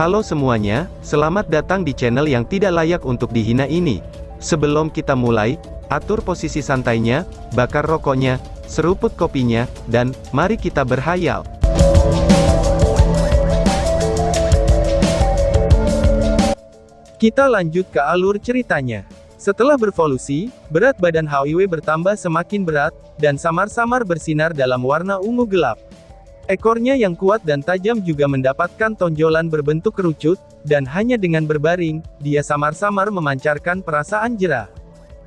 Halo semuanya, selamat datang di channel yang tidak layak untuk dihina ini. Sebelum kita mulai, atur posisi santainya, bakar rokoknya, seruput kopinya, dan mari kita berhayal. Kita lanjut ke alur ceritanya. Setelah bervolusi, berat badan Hao bertambah semakin berat, dan samar-samar bersinar dalam warna ungu gelap. Ekornya yang kuat dan tajam juga mendapatkan tonjolan berbentuk kerucut, dan hanya dengan berbaring, dia samar-samar memancarkan perasaan jera.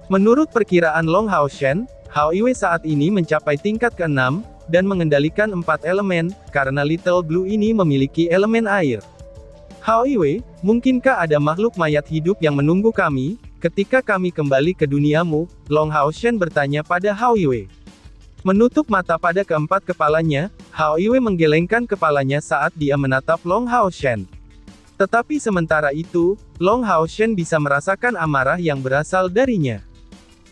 Menurut perkiraan Long Haoshen, Hao saat ini mencapai tingkat ke-6, dan mengendalikan 4 elemen, karena Little Blue ini memiliki elemen air. Hao mungkinkah ada makhluk mayat hidup yang menunggu kami, ketika kami kembali ke duniamu? Long Haoshen bertanya pada Hao Menutup mata pada keempat kepalanya, Hao menggelengkan kepalanya saat dia menatap Long Haoshen. Tetapi sementara itu, Long Haoshen bisa merasakan amarah yang berasal darinya.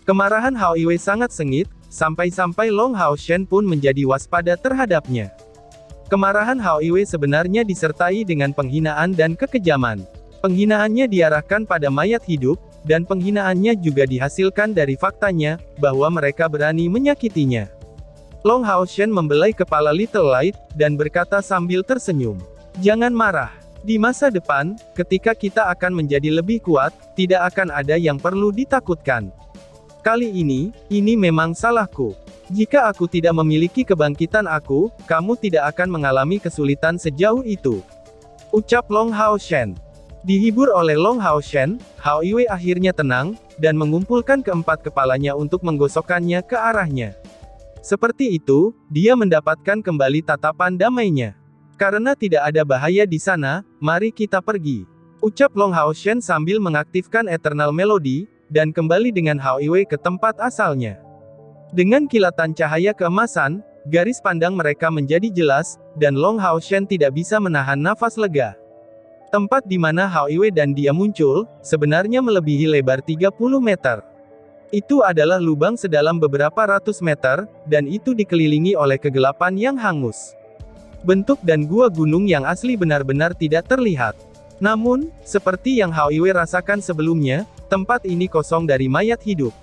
Kemarahan Hao sangat sengit, sampai-sampai Long Haoshen pun menjadi waspada terhadapnya. Kemarahan Hao sebenarnya disertai dengan penghinaan dan kekejaman. Penghinaannya diarahkan pada mayat hidup, dan penghinaannya juga dihasilkan dari faktanya, bahwa mereka berani menyakitinya. Long Haoshen membelai kepala Little Light, dan berkata sambil tersenyum. Jangan marah. Di masa depan, ketika kita akan menjadi lebih kuat, tidak akan ada yang perlu ditakutkan. Kali ini memang salahku. Jika aku tidak memiliki kebangkitan aku, kamu tidak akan mengalami kesulitan sejauh itu. Ucap Long Haoshen. Dihibur oleh Long Haoshen, Hao akhirnya tenang, dan mengumpulkan keempat kepalanya untuk menggosokkannya ke arahnya. Seperti itu, dia mendapatkan kembali tatapan damainya. Karena tidak ada bahaya di sana, mari kita pergi. Ucap Long Haoshen sambil mengaktifkan Eternal Melody, dan kembali dengan Hao ke tempat asalnya. Dengan kilatan cahaya keemasan, garis pandang mereka menjadi jelas, dan Long Haoshen tidak bisa menahan nafas lega. Tempat di mana Hao dan dia muncul, sebenarnya melebihi lebar 30 meter. Itu adalah lubang sedalam beberapa ratus meter, dan itu dikelilingi oleh kegelapan yang hangus. Bentuk dan gua gunung yang asli benar-benar tidak terlihat. Namun, seperti yang Hao rasakan sebelumnya, tempat ini kosong dari mayat hidup.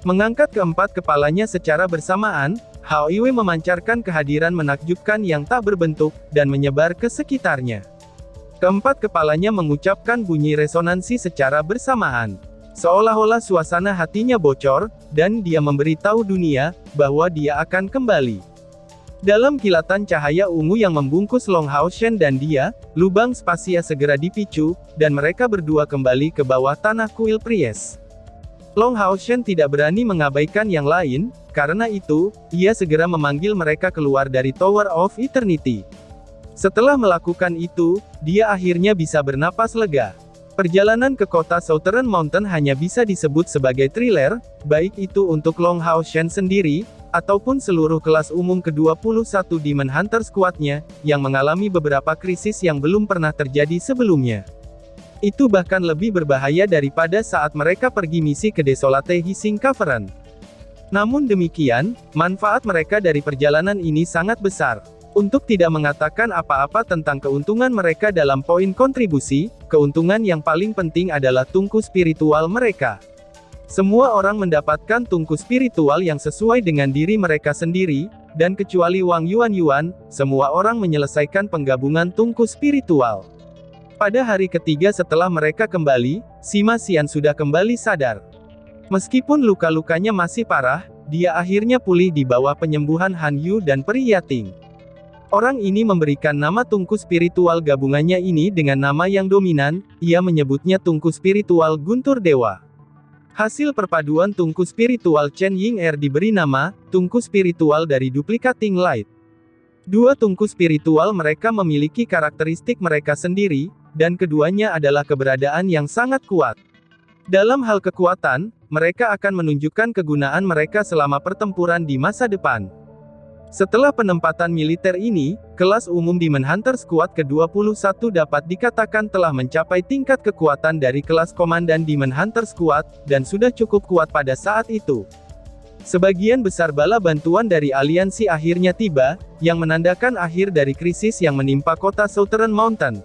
Mengangkat keempat kepalanya secara bersamaan, Hao memancarkan kehadiran menakjubkan yang tak berbentuk, dan menyebar ke sekitarnya. Keempat kepalanya mengucapkan bunyi resonansi secara bersamaan. Seolah-olah suasana hatinya bocor, dan dia memberitahu dunia, bahwa dia akan kembali. Dalam kilatan cahaya ungu yang membungkus Long Haoshen dan dia, lubang spasia segera dipicu, dan mereka berdua kembali ke bawah tanah kuil Pries. Long Haoshen tidak berani mengabaikan yang lain, karena itu, ia segera memanggil mereka keluar dari Tower of Eternity. Setelah melakukan itu, dia akhirnya bisa bernapas lega. Perjalanan ke kota Southern Mountain hanya bisa disebut sebagai thriller, baik itu untuk Long Haoshen sendiri, ataupun seluruh kelas umum ke-21 Demon Hunter Squad-nya, yang mengalami beberapa krisis yang belum pernah terjadi sebelumnya. Itu bahkan lebih berbahaya daripada saat mereka pergi misi ke Desolate Hissing Cavern. Namun demikian, manfaat mereka dari perjalanan ini sangat besar. Untuk tidak mengatakan apa-apa tentang keuntungan mereka dalam poin kontribusi, keuntungan yang paling penting adalah tungku spiritual mereka. Semua orang mendapatkan tungku spiritual yang sesuai dengan diri mereka sendiri, dan kecuali Wang Yuan, semua orang menyelesaikan penggabungan tungku spiritual. Pada hari ketiga setelah mereka kembali, Sima Xian sudah kembali sadar. Meskipun luka-lukanya masih parah, dia akhirnya pulih di bawah penyembuhan Han Yu dan Peri Yating. Orang ini memberikan nama tungku spiritual gabungannya ini dengan nama yang dominan, ia menyebutnya tungku spiritual Guntur Dewa. Hasil perpaduan tungku spiritual Chen Ying diberi nama, tungku spiritual dari Duplicating Light. Dua tungku spiritual mereka memiliki karakteristik mereka sendiri, dan keduanya adalah keberadaan yang sangat kuat. Dalam hal kekuatan, mereka akan menunjukkan kegunaan mereka selama pertempuran di masa depan. Setelah penempatan militer ini, kelas umum Demon Hunter Squad ke-21 dapat dikatakan telah mencapai tingkat kekuatan dari kelas komandan Demon Hunter Squad, dan sudah cukup kuat pada saat itu. Sebagian besar bala bantuan dari aliansi akhirnya tiba, yang menandakan akhir dari krisis yang menimpa kota Southern Mountain.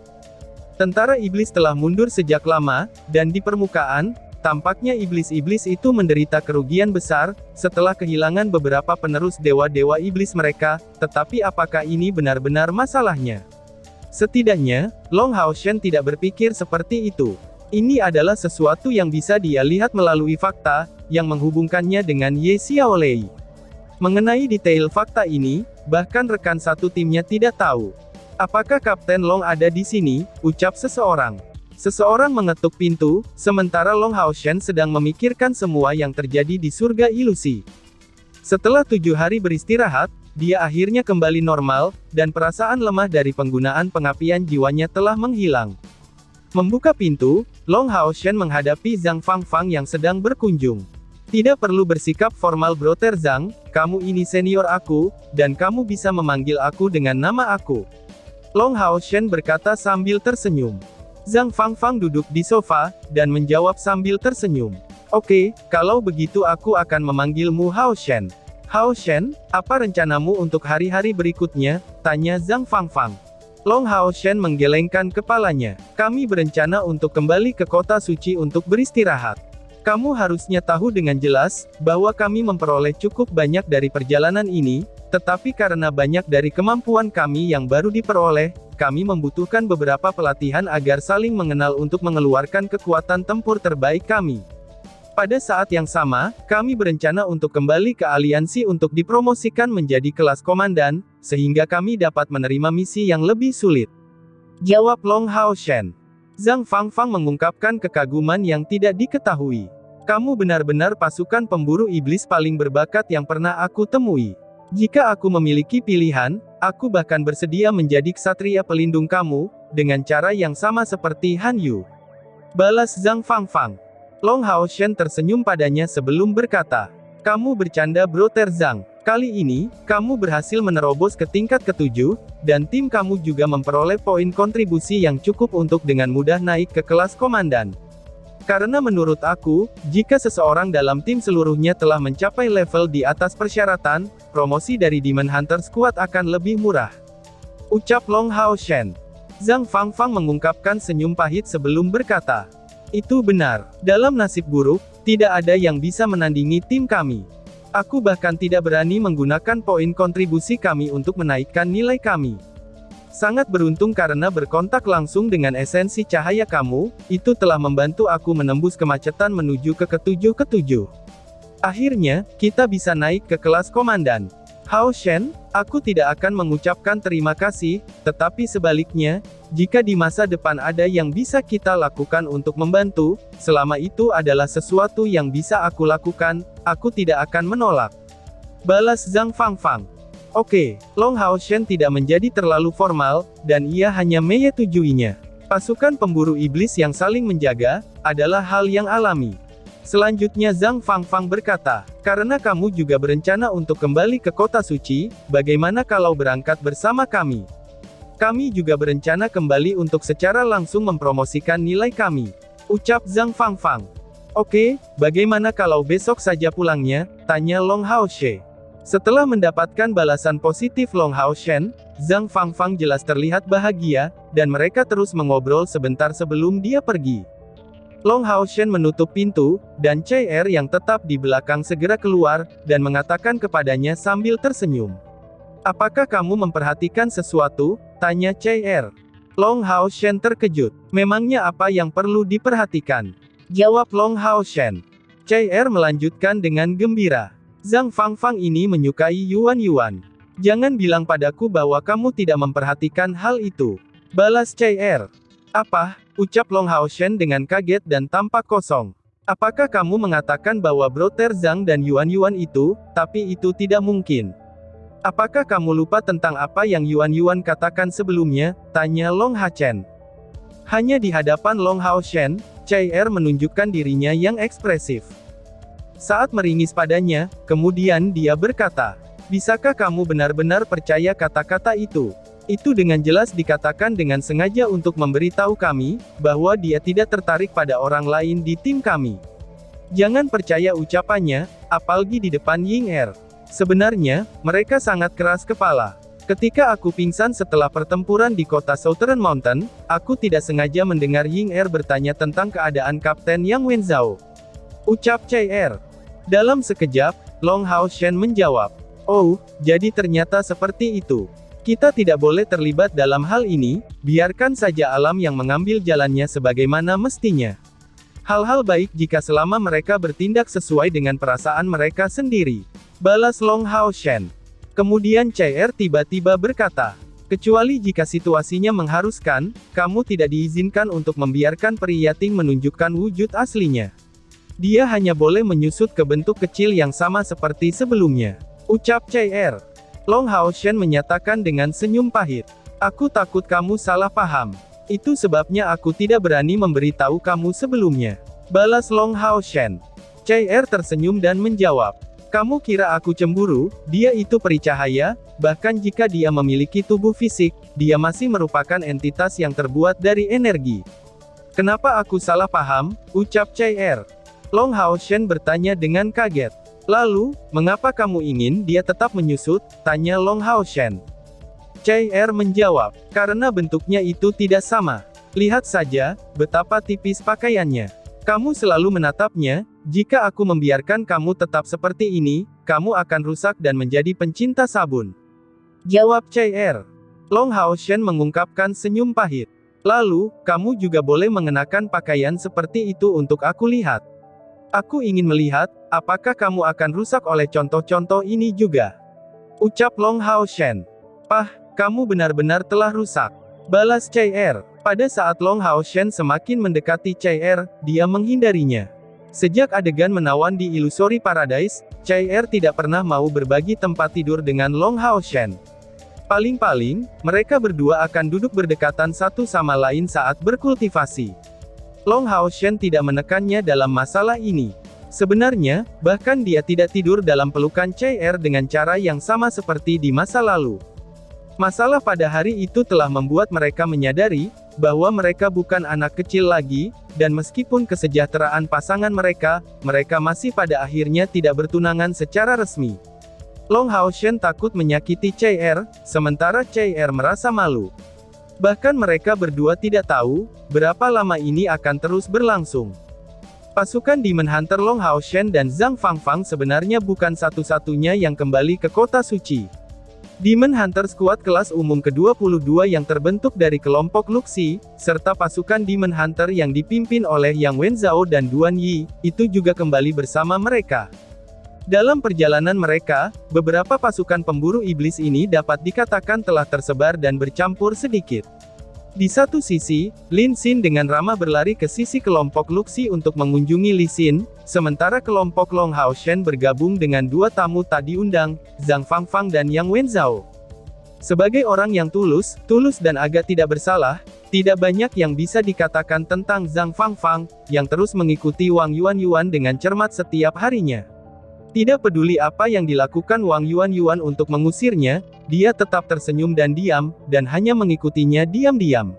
Tentara iblis telah mundur sejak lama, dan di permukaan, tampaknya iblis-iblis itu menderita kerugian besar, setelah kehilangan beberapa penerus dewa-dewa iblis mereka, tetapi apakah ini benar-benar masalahnya? Setidaknya, Long Haoshen tidak berpikir seperti itu. Ini adalah sesuatu yang bisa dia lihat melalui fakta, yang menghubungkannya dengan Ye Xiaolei. Mengenai detail fakta ini, bahkan rekan satu timnya tidak tahu. Apakah Kapten Long ada di sini, ucap seseorang. Seseorang mengetuk pintu, sementara Long Haoshen sedang memikirkan semua yang terjadi di surga ilusi. Setelah 7 hari beristirahat, dia akhirnya kembali normal, dan perasaan lemah dari penggunaan pengapian jiwanya telah menghilang. Membuka pintu, Long Haoshen menghadapi Zhang Fangfang yang sedang berkunjung. Tidak perlu bersikap formal Brother Zhang, kamu ini senior aku, dan kamu bisa memanggil aku dengan nama aku. Long Haoshen berkata sambil tersenyum. Zhang Fangfang duduk di sofa, dan menjawab sambil tersenyum. Oke, kalau begitu aku akan memanggilmu Haoshen. Haoshen, apa rencanamu untuk hari-hari berikutnya? Tanya Zhang Fangfang. Long Haoshen menggelengkan kepalanya. Kami berencana untuk kembali ke kota suci untuk beristirahat. Kamu harusnya tahu dengan jelas, bahwa kami memperoleh cukup banyak dari perjalanan ini, tetapi karena banyak dari kemampuan kami yang baru diperoleh, kami membutuhkan beberapa pelatihan agar saling mengenal untuk mengeluarkan kekuatan tempur terbaik kami. Pada saat yang sama, kami berencana untuk kembali ke aliansi untuk dipromosikan menjadi kelas komandan, sehingga kami dapat menerima misi yang lebih sulit. Jawab Long Haoshen. Zhang Fangfang mengungkapkan kekaguman yang tidak diketahui. Kamu benar-benar pasukan pemburu iblis paling berbakat yang pernah aku temui. Jika aku memiliki pilihan, aku bahkan bersedia menjadi ksatria pelindung kamu, dengan cara yang sama seperti Han Yu. Balas Zhang Fangfang. Long Haoshen tersenyum padanya sebelum berkata, kamu bercanda Brother Zhang. Kali ini, kamu berhasil menerobos ke tingkat ke-7, dan tim kamu juga memperoleh poin kontribusi yang cukup untuk dengan mudah naik ke kelas komandan. Karena menurut aku, jika seseorang dalam tim seluruhnya telah mencapai level di atas persyaratan, promosi dari Demon Hunter Squad akan lebih murah. Ucap Long Haoshen. Zhang Fangfang mengungkapkan senyum pahit sebelum berkata, itu benar. Dalam nasib buruk, tidak ada yang bisa menandingi tim kami. Aku bahkan tidak berani menggunakan poin kontribusi kami untuk menaikkan nilai kami. Sangat beruntung karena berkontak langsung dengan esensi cahaya kamu, itu telah membantu aku menembus kemacetan menuju ke ke-7. Akhirnya, kita bisa naik ke kelas komandan. Haoshen, aku tidak akan mengucapkan terima kasih, tetapi sebaliknya, jika di masa depan ada yang bisa kita lakukan untuk membantu, selama itu adalah sesuatu yang bisa aku lakukan, aku tidak akan menolak. Balas Zhang Fangfang. Oke, Long Haoshen tidak menjadi terlalu formal, dan ia hanya menyetujuinya. Pasukan pemburu iblis yang saling menjaga, adalah hal yang alami. Selanjutnya Zhang Fangfang berkata, karena kamu juga berencana untuk kembali ke kota suci, bagaimana kalau berangkat bersama kami? Kami juga berencana kembali untuk secara langsung mempromosikan nilai kami. Ucap Zhang Fangfang. Oke, bagaimana kalau besok saja pulangnya? Tanya Long Haoshen. Setelah mendapatkan balasan positif Long Haoshen, Zhang Fangfang jelas terlihat bahagia, dan mereka terus mengobrol sebentar sebelum dia pergi. Long Haoshen menutup pintu, dan CR yang tetap di belakang segera keluar, dan mengatakan kepadanya sambil tersenyum. Apakah kamu memperhatikan sesuatu? Tanya CR. Long Haoshen terkejut. Memangnya apa yang perlu diperhatikan? Jawab Long Haoshen. CR melanjutkan dengan gembira. Zhang Fangfang ini menyukai Yuan. Jangan bilang padaku bahwa kamu tidak memperhatikan hal itu. Balas CR. Apa? Ucap Long Haoshen dengan kaget dan tampak kosong. Apakah kamu mengatakan bahwa Brother Zhang dan Yuan itu, tapi itu tidak mungkin? Apakah kamu lupa tentang apa yang Yuan katakan sebelumnya? Tanya Long Hachen. Hanya di hadapan Long Haoshen, CR menunjukkan dirinya yang ekspresif. Saat meringis padanya, kemudian dia berkata, bisakah kamu benar-benar percaya kata-kata itu? Itu dengan jelas dikatakan dengan sengaja untuk memberitahu kami, bahwa dia tidak tertarik pada orang lain di tim kami. Jangan percaya ucapannya, apalagi di depan Ying Er. Sebenarnya, mereka sangat keras kepala. Ketika aku pingsan setelah pertempuran di kota Southern Mountain, aku tidak sengaja mendengar Ying Er bertanya tentang keadaan Kapten Yang Wenzhou. Ucap Chai Er. Dalam sekejap, Long Hao Shen menjawab. Oh, jadi ternyata seperti itu. Kita tidak boleh terlibat dalam hal ini, biarkan saja alam yang mengambil jalannya sebagaimana mestinya. Hal-hal baik jika selama mereka bertindak sesuai dengan perasaan mereka sendiri. Balas Long Hao Shen. Kemudian Chai Er tiba-tiba berkata, kecuali jika situasinya mengharuskan, kamu tidak diizinkan untuk membiarkan peri Yating menunjukkan wujud aslinya. Dia hanya boleh menyusut ke bentuk kecil yang sama seperti sebelumnya. Ucap Chai Er. Long Hao Shen menyatakan dengan senyum pahit. Aku takut kamu salah paham. Itu sebabnya aku tidak berani memberitahu kamu sebelumnya. Balas Long Hao Shen. Chai Er tersenyum dan menjawab. Kamu kira aku cemburu? Dia itu peri cahaya, bahkan jika dia memiliki tubuh fisik, dia masih merupakan entitas yang terbuat dari energi. Kenapa aku salah paham? Ucap Chai Er. Long Hao Shen bertanya dengan kaget. Lalu, mengapa kamu ingin dia tetap menyusut? Tanya Long Hao Shen. Chai Er menjawab, karena bentuknya itu tidak sama. Lihat saja, betapa tipis pakaiannya. Kamu selalu menatapnya, jika aku membiarkan kamu tetap seperti ini, kamu akan rusak dan menjadi pencinta sabun. Jawab Chai Er. Long Hao Shen mengungkapkan senyum pahit. Lalu, kamu juga boleh mengenakan pakaian seperti itu untuk aku lihat. Aku ingin melihat, apakah kamu akan rusak oleh contoh-contoh ini juga. Ucap Long Hao Shen. Pah, kamu benar-benar telah rusak. Balas Chai Er. Pada saat Long Hao Shen semakin mendekati Chai Er, dia menghindarinya. Sejak adegan menawan di Illusory Paradise, Chai Er tidak pernah mau berbagi tempat tidur dengan Long Hao Shen. Paling-paling, mereka berdua akan duduk berdekatan satu sama lain saat berkultivasi. Long Hao Shen tidak menekannya dalam masalah ini. Sebenarnya, bahkan dia tidak tidur dalam pelukan Chai Er dengan cara yang sama seperti di masa lalu. Masalah pada hari itu telah membuat mereka menyadari, bahwa mereka bukan anak kecil lagi, dan meskipun kesejahteraan pasangan mereka masih pada akhirnya tidak bertunangan secara resmi. Long Hao Shen takut menyakiti Chai Er, sementara Chai Er merasa malu. Bahkan mereka berdua tidak tahu, berapa lama ini akan terus berlangsung. Pasukan Demon Hunter Long Hao Shen dan Zhang Fangfang sebenarnya bukan satu-satunya yang kembali ke kota suci. Demon Hunter Squad kelas umum ke-22 yang terbentuk dari kelompok Luxi, serta pasukan Demon Hunter yang dipimpin oleh Yang Wenzhou dan Duan Yi, itu juga kembali bersama mereka. Dalam perjalanan mereka, beberapa pasukan pemburu iblis ini dapat dikatakan telah tersebar dan bercampur sedikit. Di satu sisi, Lin Xin dengan ramah berlari ke sisi kelompok Luxi untuk mengunjungi Li Xin, sementara kelompok Long Hao Shen bergabung dengan dua tamu tak diundang, Zhang Fangfang dan Yang Wenzhou. Sebagai orang yang tulus dan agak tidak bersalah, tidak banyak yang bisa dikatakan tentang Zhang Fangfang, yang terus mengikuti Wang Yuan dengan cermat setiap harinya. Tidak peduli apa yang dilakukan Wang Yuan untuk mengusirnya, dia tetap tersenyum dan diam, dan hanya mengikutinya diam-diam.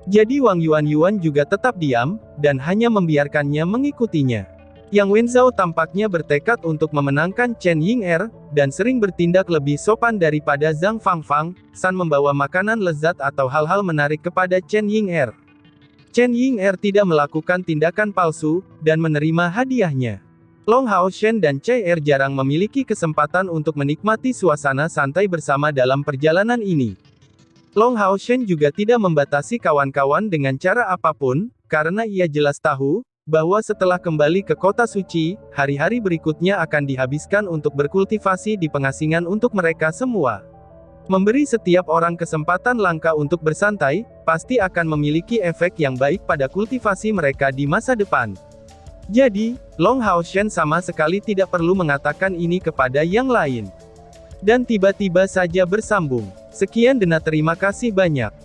Jadi Wang Yuan juga tetap diam, dan hanya membiarkannya mengikutinya. Yang Wenzhou tampaknya bertekad untuk memenangkan Chen Ying Er, dan sering bertindak lebih sopan daripada Zhang Fangfang, San membawa makanan lezat atau hal-hal menarik kepada Chen Ying Er. Chen Ying Er tidak melakukan tindakan palsu, dan menerima hadiahnya. Long Hao Shen dan Chai Er jarang memiliki kesempatan untuk menikmati suasana santai bersama dalam perjalanan ini. Long Hao Shen juga tidak membatasi kawan-kawan dengan cara apapun, karena ia jelas tahu, bahwa setelah kembali ke kota suci, hari-hari berikutnya akan dihabiskan untuk berkultivasi di pengasingan untuk mereka semua. Memberi setiap orang kesempatan langka untuk bersantai, pasti akan memiliki efek yang baik pada kultivasi mereka di masa depan. Jadi, Long Hao Shen sama sekali tidak perlu mengatakan ini kepada yang lain. Dan tiba-tiba saja bersambung. Sekian dan terima kasih banyak.